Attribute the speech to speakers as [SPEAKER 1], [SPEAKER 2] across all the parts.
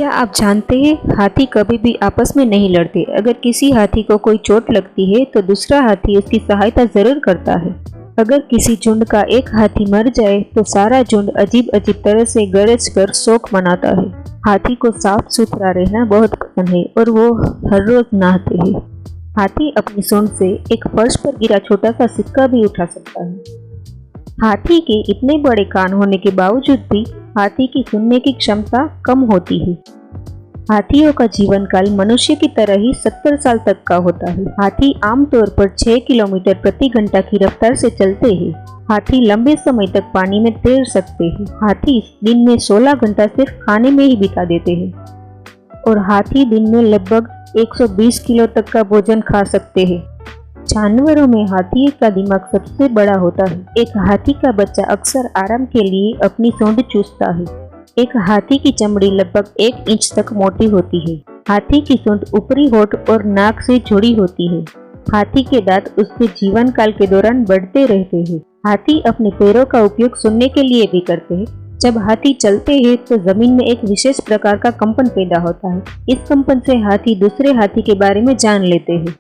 [SPEAKER 1] क्या आप जानते हैं हाथी कभी भी आपस में नहीं लड़ते। अगर किसी हाथी को कोई चोट लगती है तो दूसरा हाथी उसकी सहायता जरूर करता है। अगर किसी झुंड का एक हाथी मर जाए तो सारा झुंड अजीब अजीब तरह से गरज कर शोक मनाता है। हाथी को साफ सुथरा रहना बहुत पसंद है और वो हर रोज नहाते हैं। हाथी अपनी सूंड से एक फर्श पर गिरा छोटा सा सिक्का भी उठा सकता है। हाथी के इतने बड़े कान होने के बावजूद भी हाथी की सुनने की क्षमता कम होती है। हाथियों का जीवन काल मनुष्य की तरह ही 70 साल तक का होता है। हाथी आमतौर पर 6 किलोमीटर प्रति घंटा की रफ्तार से चलते हैं। हाथी लंबे समय तक पानी में तैर सकते हैं। हाथी दिन में 16 घंटा सिर्फ खाने में ही बिता देते हैं और हाथी दिन में लगभग 120 किलो तक का भोजन खा सकते हैं। जानवरों में हाथी का दिमाग सबसे बड़ा होता है। एक हाथी का बच्चा अक्सर आराम के लिए अपनी सूंड चूसता है। एक हाथी की चमड़ी लगभग 1 इंच तक मोटी होती है। हाथी की सूंड ऊपरी होठ और नाक से जुड़ी होती है। हाथी के दांत उसके जीवन काल के दौरान बढ़ते रहते हैं। हाथी अपने पैरों का उपयोग सुनने के लिए भी करते हैं। जब हाथी चलते हैं तो जमीन में एक विशेष प्रकार का कंपन पैदा होता है। इस कंपन से हाथी दूसरे हाथी के बारे में जान लेते हैं।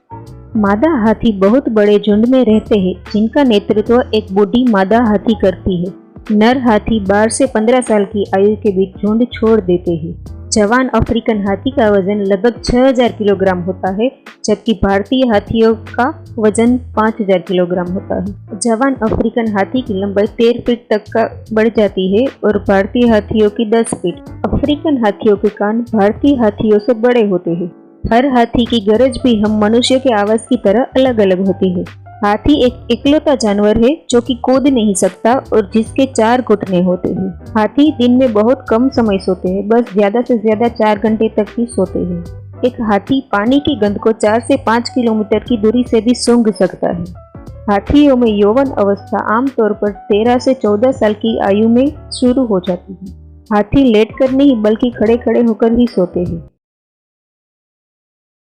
[SPEAKER 1] मादा हाथी बहुत बड़े झुंड में रहते हैं जिनका नेतृत्व एक बूढ़ी मादा हाथी करती है। नर हाथी 12 से 15 साल की आयु के बीच झुंड छोड़ देते हैं। जवान अफ्रीकन हाथी का वजन लगभग 6000 किलोग्राम होता है, जबकि भारतीय हाथियों का वजन 5000 किलोग्राम होता है। जवान अफ्रीकन हाथी की लंबाई 13 फीट तक का बढ़ जाती है और भारतीय हाथियों की 10 फीट। अफ्रीकन हाथियों के कान भारतीय हाथियों से बड़े होते हैं। हर हाथी की गरज भी हम मनुष्य के आवाज की तरह अलग अलग होती है। हाथी एक इकलौता जानवर है जो कि कूद नहीं सकता और जिसके 4 घुटने होते हैं। हाथी दिन में बहुत कम समय सोते हैं, बस ज्यादा से ज्यादा 4 घंटे तक ही सोते हैं। एक हाथी पानी की गंध को 4 से 5 किलोमीटर की दूरी से भी सूंघ सकता है। हाथियों में यौवन अवस्था आमतौर पर 13 से 14 साल की आयु में शुरू हो जाती है। हाथी लेट कर नहीं बल्कि खड़े खड़े होकर ही सोते हैं।